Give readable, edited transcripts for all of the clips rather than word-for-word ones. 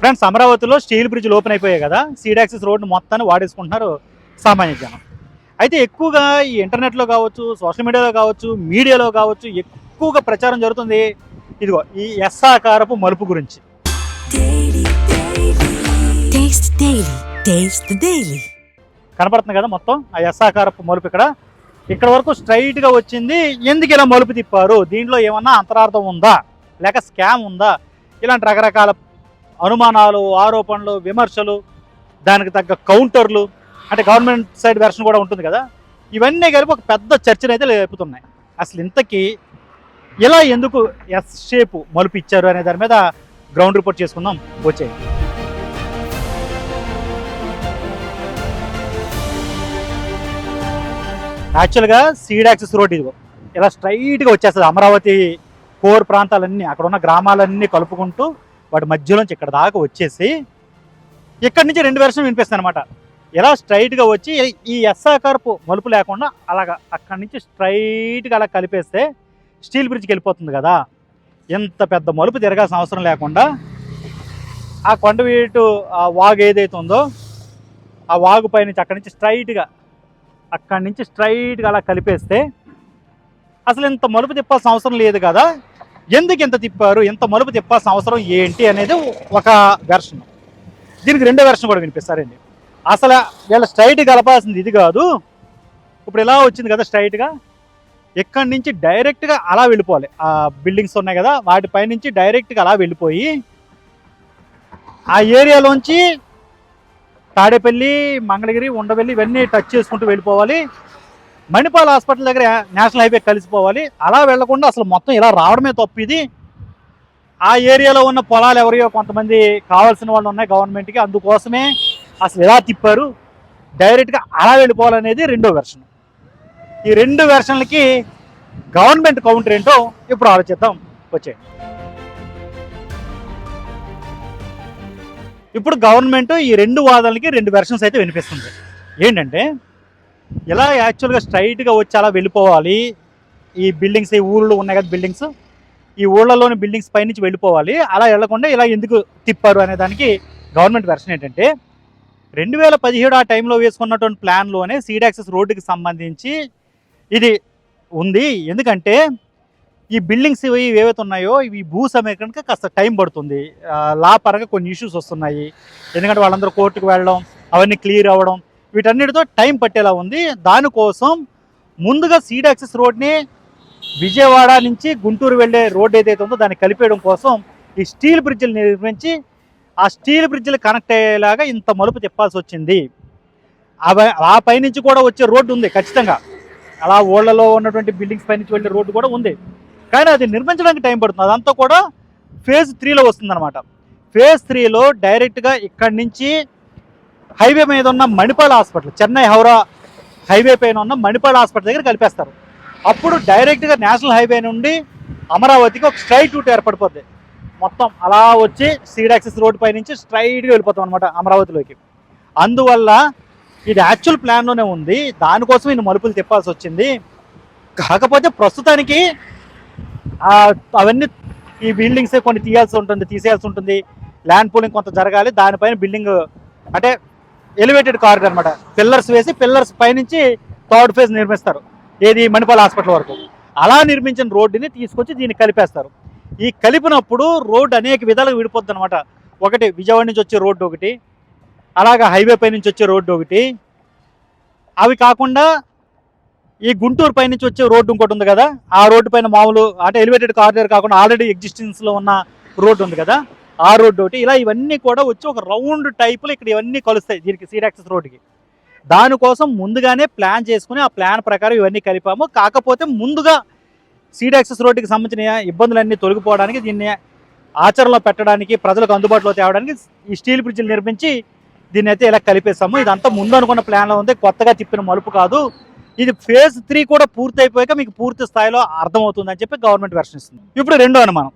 Friends, అమరావతిలో steel బ్రిడ్జ్లు open అయిపోయాయి కదా, సీడ్ యాక్సెస్ రోడ్డు మొత్తాన్ని వాడేసుకుంటున్నారు సామాన్య జనం. అయితే ఎక్కువగా ఈ ఇంటర్నెట్లో కావచ్చు, సోషల్ మీడియాలో కావచ్చు, మీడియాలో కావచ్చు ఎక్కువగా ప్రచారం జరుగుతుంది ఇదిగో ఈ ఎస్ ఆకారపు మలుపు గురించి. కనపడుతుంది కదా మొత్తం ఆ ఎస్ ఆకారపు మలుపు. ఇక్కడ వరకు స్ట్రైట్గా వచ్చింది. ఎందుకు ఇలా మలుపు తిప్పారు, దీంట్లో ఏమన్నా అంతరార్థం ఉందా, లేక స్కామ్ ఉందా, ఇలాంటి రకరకాల అనుమానాలు, ఆరోపణలు, విమర్శలు, దానికి తగ్గ కౌంటర్లు, అంటే గవర్నమెంట్ సైడ్ వెర్షన్ కూడా ఉంటుంది కదా, ఇవన్నీ కలిపి ఒక పెద్ద చర్చను అయితే లేపుతున్నాయి. అసలు ఇంతకీ ఇలా ఎందుకు ఎస్ షేపు మలుపు ఇచ్చారు అనే దాని మీద గ్రౌండ్ రిపోర్ట్ చేసుకుందాం వచ్చే. యాక్చువల్గా సీడ్ యాక్సెస్ రోడ్ ఇదిగో ఇలా స్ట్రైట్గా వచ్చేస్తుంది. అమరావతి కోర్ ప్రాంతాలన్నీ, అక్కడ ఉన్న గ్రామాలన్నీ కలుపుకుంటూ వాటి మధ్యలోంచి ఇక్కడ దాకా వచ్చేసి ఇక్కడి నుంచి రెండు వెర్షన్ వినిపిస్తుంది అనమాట. ఇలా స్ట్రైట్గా వచ్చి ఈ ఎస్ ఆకారపు మలుపు లేకుండా అలాగా అక్కడి నుంచి స్ట్రైట్గా అలా కలిపేస్తే స్టీల్ బ్రిడ్జ్కి వెళ్ళిపోతుంది కదా. ఎంత పెద్ద మలుపు తిరగాల్సిన అవసరం లేకుండా ఆ కొండవీటు ఆ వాగు ఏదైతే ఉందో ఆ వాగు పైనుంచి అక్కడి నుంచి స్ట్రైట్గా అలా కలిపేస్తే అసలు ఇంత మలుపు తిప్పాల్సిన అవసరం లేదు కదా. ఎందుకు ఇంత తిప్పారు, ఇంత మలుపు తిప్పాల్సిన అవసరం ఏంటి అనేది ఒక వెర్షన్. దీనికి రెండో వెర్షన్ కూడా వినిపిస్తారండి. అసలు వీళ్ళ స్ట్రైట్ కలపాల్సింది ఇది కాదు. ఇప్పుడు ఇలా వచ్చింది కదా స్ట్రైట్గా, ఇక్కడి నుంచి డైరెక్ట్గా అలా వెళ్ళిపోవాలి. ఆ బిల్డింగ్స్ ఉన్నాయి కదా వాటిపై నుంచి డైరెక్ట్గా అలా వెళ్ళిపోయి ఆ ఏరియాలోంచి తాడేపల్లి, మంగళగిరి, ఉండవెల్లి ఇవన్నీ టచ్ చేసుకుంటూ వెళ్ళిపోవాలి. మణిపాల్ హాస్పిటల్ దగ్గర నేషనల్ హైవే కలిసిపోవాలి. అలా వెళ్లకుండా అసలు మొత్తం ఇలా రావడమే తప్పు. ఇది ఆ ఏరియాలో ఉన్న పొలాలు ఎవరియో కొంతమంది కావాల్సిన వాళ్ళు ఉన్నాయి గవర్నమెంట్కి, అందుకోసమే అసలు ఇలా తిప్పారు. డైరెక్ట్గా అలా వెళ్ళిపోవాలనేది రెండో వెర్షన్. ఈ రెండు వెర్షన్లకి గవర్నమెంట్ కౌంటర్ ఏంటో ఇప్పుడు ఆలోచిద్దాం వచ్చేయండి. ఇప్పుడు గవర్నమెంట్ ఈ రెండు వాదనలకి రెండు వెర్షన్స్ అయితే వినిపిస్తుంది. ఏంటంటే ఇలా యాక్చువల్గా స్ట్రైట్గా వచ్చి అలా వెళ్ళిపోవాలి. ఈ బిల్డింగ్స్, ఈ ఊళ్ళో ఉన్నాయి కదా బిల్డింగ్స్, ఈ ఊళ్ళలోని బిల్డింగ్స్ పైనుంచి వెళ్ళిపోవాలి. అలా వెళ్లకుండా ఇలా ఎందుకు తిప్పారు అనే దానికి గవర్నమెంట్ వెర్షన్ ఏంటంటే 2017 ఆ టైంలో వేసుకున్నటువంటి ప్లాన్లోనే సీడ్ యాక్సెస్ రోడ్డుకి సంబంధించి ఇది ఉంది. ఎందుకంటే ఈ బిల్డింగ్స్ ఏవైతే ఉన్నాయో ఇవి భూ సమీకరణకి కాస్త టైం పడుతుంది. లా పరంగా కొన్ని ఇష్యూస్ వస్తున్నాయి. ఎందుకంటే వాళ్ళందరూ కోర్టుకు వెళ్ళడం, అవన్నీ క్లియర్ అవ్వడం, వీటన్నిటితో టైం పట్టేలా ఉంది. దానికోసం ముందుగా సీడ్ యాక్సెస్ రోడ్ని విజయవాడ నుంచి గుంటూరు వెళ్ళే రోడ్డు ఏదైతే ఉందో దాన్ని కలిపేయడం కోసం ఈ స్టీల్ బ్రిడ్జ్లు నిర్మించి ఆ స్టీల్ బ్రిడ్జ్లు కనెక్ట్ అయ్యేలాగా ఇంత మలుపు తిప్పాల్సి వచ్చింది. ఆ పైనుంచి కూడా వచ్చే రోడ్డు ఉంది ఖచ్చితంగా. అలా ఊళ్ళలో ఉన్నటువంటి బిల్డింగ్స్ పైనుంచి వెళ్ళే రోడ్డు కూడా ఉంది. కానీ అది నిర్మించడానికి టైం పడుతుంది. అదంతా కూడా ఫేజ్ 3లో వస్తుందన్నమాట. ఫేజ్ 3లో డైరెక్ట్గా ఇక్కడి నుంచి హైవే మీద ఉన్న మణిపాల్ హాస్పిటల్, చెన్నై హౌరా హైవే పైన ఉన్న మణిపాల్ హాస్పిటల్ దగ్గర కలిపేస్తారు. అప్పుడు డైరెక్ట్గా నేషనల్ హైవే నుండి అమరావతికి ఒక స్ట్రైట్ రూట్ ఏర్పడిపోద్ది. మొత్తం అలా వచ్చి సీడ్ యాక్సెస్ రోడ్డు పై నుంచి స్ట్రైట్గా వెళ్ళిపోతాం అనమాట అమరావతిలోకి. అందువల్ల ఇది యాక్చువల్ ప్లాన్లోనే ఉంది. దానికోసం ఈ మలుపులు తిప్పాల్సి వచ్చింది. కాకపోతే ప్రస్తుతానికి అవన్నీ ఈ బిల్డింగ్స్ కొన్ని తీసేయాల్సి ఉంటుంది. ల్యాండ్ పూలింగ్ కొంత జరగాలి. దానిపైన బిల్డింగ్ అంటే ఎలివేటెడ్ కారిడార్ అనమాట. పిల్లర్స్ వేసి పిల్లర్స్ పైనుంచి థర్డ్ ఫేజ్ నిర్మిస్తారు. ఏది మణిపాల్ హాస్పిటల్ వరకు. అలా నిర్మించిన రోడ్డుని తీసుకొచ్చి దీన్ని కలిపేస్తారు. ఈ కలిపినప్పుడు రోడ్డు అనేక విధాలుగా విడిపోద్ది అనమాట. ఒకటి విజయవాడ నుంచి వచ్చే రోడ్డు ఒకటి, అలాగా హైవే పై నుంచి వచ్చే రోడ్డు ఒకటి, అవి కాకుండా ఈ గుంటూరు పై నుంచి వచ్చే రోడ్డు ఇంకోటి ఉంది కదా, ఆ రోడ్డు పైన మామూలు అంటే ఎలివేటెడ్ కారిడార్ కాకుండా ఆల్రెడీ ఎగ్జిస్టెన్స్లో ఉన్న రోడ్డు ఉంది కదా, ఆ రోడ్డు ఒకటి. ఇలా ఇవన్నీ కూడా వచ్చి ఒక రౌండ్ టైపులో ఇక్కడ ఇవన్నీ కలుస్తాయి దీనికి సీడ్ యాక్సెస్ రోడ్డుకి. దానికోసం ముందుగానే ప్లాన్ చేసుకుని ఆ ప్లాన్ ప్రకారం ఇవన్నీ కలిపాము. కాకపోతే ముందుగా సీడ్ యాక్సెస్ రోడ్డుకి సంబంధించిన ఇబ్బందులన్నీ తొలగిపోవడానికి, దీన్ని ఆచరణలో పెట్టడానికి, ప్రజలకు అందుబాటులో తేవడానికి ఈ స్టీల్ బ్రిడ్జ్లు నిర్మించి దీన్ని అయితే ఇలా కలిపేస్తాము. ఇదంతా ముందు అనుకున్న ప్లాన్లో ఉంది, కొత్తగా తిప్పిన మలుపు కాదు. ఇది ఫేజ్ 3 కూడా పూర్తి అయిపోయాక మీకు పూర్తి స్థాయిలో అర్థమవుతుందని చెప్పి గవర్నమెంట్ వెర్షన్ ఇస్తుంది. ఇప్పుడు రెండో అనుమానం,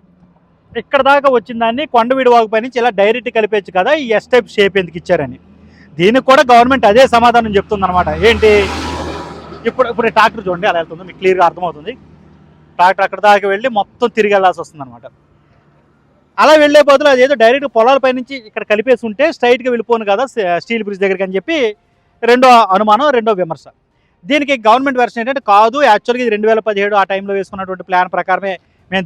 ఇక్కడ దాకా వచ్చిన దాన్ని కొండవీడి వాగుపై నుంచి ఇలా డైరెక్ట్ కలిపేయచ్చు కదా, ఈ ఎస్ టైప్ షేప్ ఎందుకు ఇచ్చారని. దీనికి కూడా గవర్నమెంట్ అదే సమాధానం చెప్తుంది అనమాట. ఏంటి, ఇప్పుడు ట్రాక్టర్ చూడండి అలా వెళ్తుందో మీకు క్లియర్గా అర్థమవుతుంది. ట్రాక్టర్ అక్కడ దాకా వెళ్ళి మొత్తం తిరిగి వెళ్ళాల్సి వస్తుంది అనమాట. అలా వెళ్ళే బదులు అదేదో డైరెక్ట్ పొలాలపై నుంచి ఇక్కడ కలిపేసి ఉంటే స్ట్రైట్గా వెళ్ళిపోను కదా స్టీల్ బ్రిడ్జ్ దగ్గరికి అని చెప్పి రెండో అనుమానం, రెండో విమర్శ. దీనికి గవర్నమెంట్ వెర్షన్ ఏంటంటే కాదు, యాక్చువల్గా ఇది 2017 ఆ టైంలో వేసుకున్నటువంటి ప్లాన్ ప్రకారమే మేము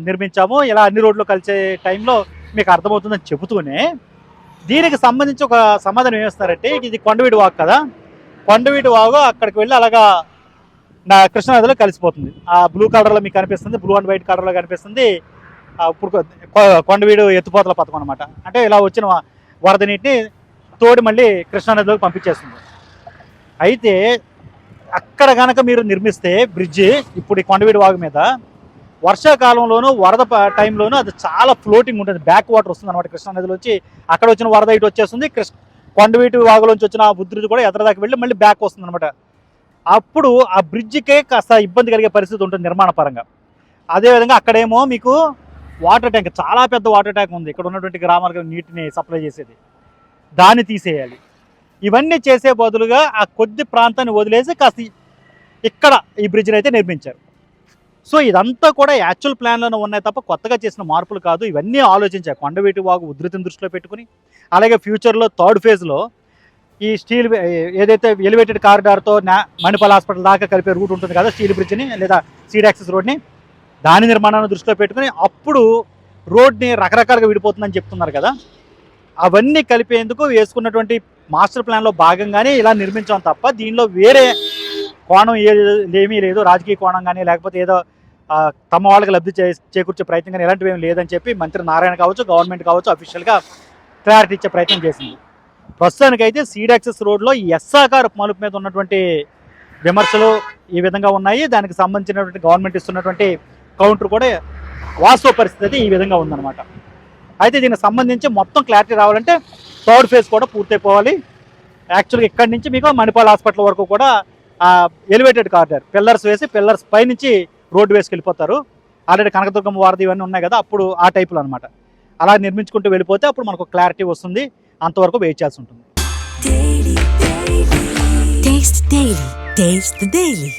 నిర్మించాము, ఇలా అన్ని రోడ్లు కలిసే టైంలో మీకు అర్థమవుతుందని చెబుతూనే దీనికి సంబంధించి ఒక సమాధానం ఏమిస్తారంటే, ఇది కొండవీటి వాగు కదా, కొండవీటి వాగు అక్కడికి వెళ్ళి అలాగా కృష్ణానదిలో కలిసిపోతుంది. ఆ బ్లూ కలర్లో మీకు కనిపిస్తుంది, బ్లూ అండ్ వైట్ కలర్లో కనిపిస్తుంది. ఇప్పుడు కొండవీడు ఎత్తిపోతల పథకం అనమాట. అంటే ఇలా వచ్చిన వరద నీటిని తోడి మళ్ళీ కృష్ణానదిలోకి పంపించేస్తుంది. అయితే అక్కడ కనుక మీరు నిర్మిస్తే బ్రిడ్జి, ఇప్పుడు ఈ కొండవీడు వాగు మీద వర్షాకాలంలోనూ వరద టైంలోనూ అది చాలా ఫ్లోటింగ్ ఉంటుంది, బ్యాక్ వాటర్ వస్తుంది అనమాట. కృష్ణానదిలోంచి అక్కడ వచ్చిన వరద ఇటు వచ్చేస్తుంది, కొండవీటి వాగులోంచి వచ్చిన ఉధృతి కూడా ఎదరదాకా వెళ్ళి మళ్ళీ బ్యాక్ వస్తుంది అనమాట. అప్పుడు ఆ బ్రిడ్జికే కాస్త ఇబ్బంది కలిగే పరిస్థితి ఉంటుంది నిర్మాణ పరంగా. అదేవిధంగా అక్కడేమో మీకు వాటర్ ట్యాంక్, చాలా పెద్ద వాటర్ ట్యాంక్ ఉంది ఇక్కడ ఉన్నటువంటి గ్రామాలకు నీటిని సప్లై చేసేది, దాన్ని తీసేయాలి. ఇవన్నీ చేసే బదులుగా ఆ కొద్ది ప్రాంతాన్ని వదిలేసి కాస్త ఇక్కడ ఈ బ్రిడ్జిని అయితే నిర్మించారు. సో ఇదంతా కూడా యాక్చువల్ ప్లాన్లోనే ఉన్నాయి తప్ప కొత్తగా చేసిన మార్పులు కాదు. ఇవన్నీ ఆలోచించారు కొండవీటి వాగు ఉధృతిని దృష్టిలో పెట్టుకుని. అలాగే ఫ్యూచర్లో థర్డ్ ఫేజ్లో ఈ స్టీల్ ఏదైతే ఎలివేటెడ్ కారిడార్తో మణిపాల్ హాస్పిటల్ దాకా కలిపే రూట్ ఉంటుంది కదా, స్టీల్ బ్రిడ్జ్ని లేదా సీడ్ యాక్సెస్ రోడ్ని, దాని నిర్మాణాన్ని దృష్టిలో పెట్టుకుని అప్పుడు రోడ్ని రకరకాలుగా విడిపోతుందని చెప్తున్నారు కదా, అవన్నీ కలిపేందుకు వేసుకున్నటువంటి మాస్టర్ ప్లాన్లో భాగంగానే ఇలా నిర్మించాం తప్ప దీనిలో వేరే కోణం ఏమీ లేదు, రాజకీయ కోణం కానీ లేకపోతే ఏదో తమ వాళ్ళకి లబ్ధి చేకూర్చే ప్రయత్నం కానీ ఇలాంటివి ఏమి లేదని చెప్పి మంత్రి నారాయణ కావచ్చు, గవర్నమెంట్ కావచ్చు అఫీషియల్గా క్లారిటీ ఇచ్చే ప్రయత్నం చేసింది. ప్రస్తుతానికైతే సీడ్ యాక్సెస్ రోడ్లో ఎస్సాకారు మలుపు మీద ఉన్నటువంటి విమర్శలు ఈ విధంగా ఉన్నాయి. దానికి సంబంధించినటువంటి గవర్నమెంట్ ఇస్తున్నటువంటి కౌంటర్ కూడా వాస్తవ పరిస్థితి ఈ విధంగా ఉందన్నమాట. అయితే దీనికి సంబంధించి మొత్తం క్లారిటీ రావాలంటే థర్డ్ ఫేజ్ కూడా పూర్తయిపోవాలి. యాక్చువల్గా ఇక్కడి నుంచి మీకు మణిపాల్ హాస్పిటల్ వరకు కూడా ఎలివేటెడ్ కారిడార్ పిల్లర్స్ వేసి పిల్లర్స్ పైనుంచి రోడ్డు వేసుకు వెళ్ళిపోతారు. ఆల్రెడీ కనకదుర్గమ్మ వారధి ఇవన్నీ ఉన్నాయి కదా, అప్పుడు ఆ టైపులో అనమాట. అలా నిర్మించుకుంటూ వెళ్ళిపోతే అప్పుడు మనకు క్లారిటీ వస్తుంది. అంతవరకు వెయిట్ చేయాల్సి ఉంటుంది. Taste the Daily.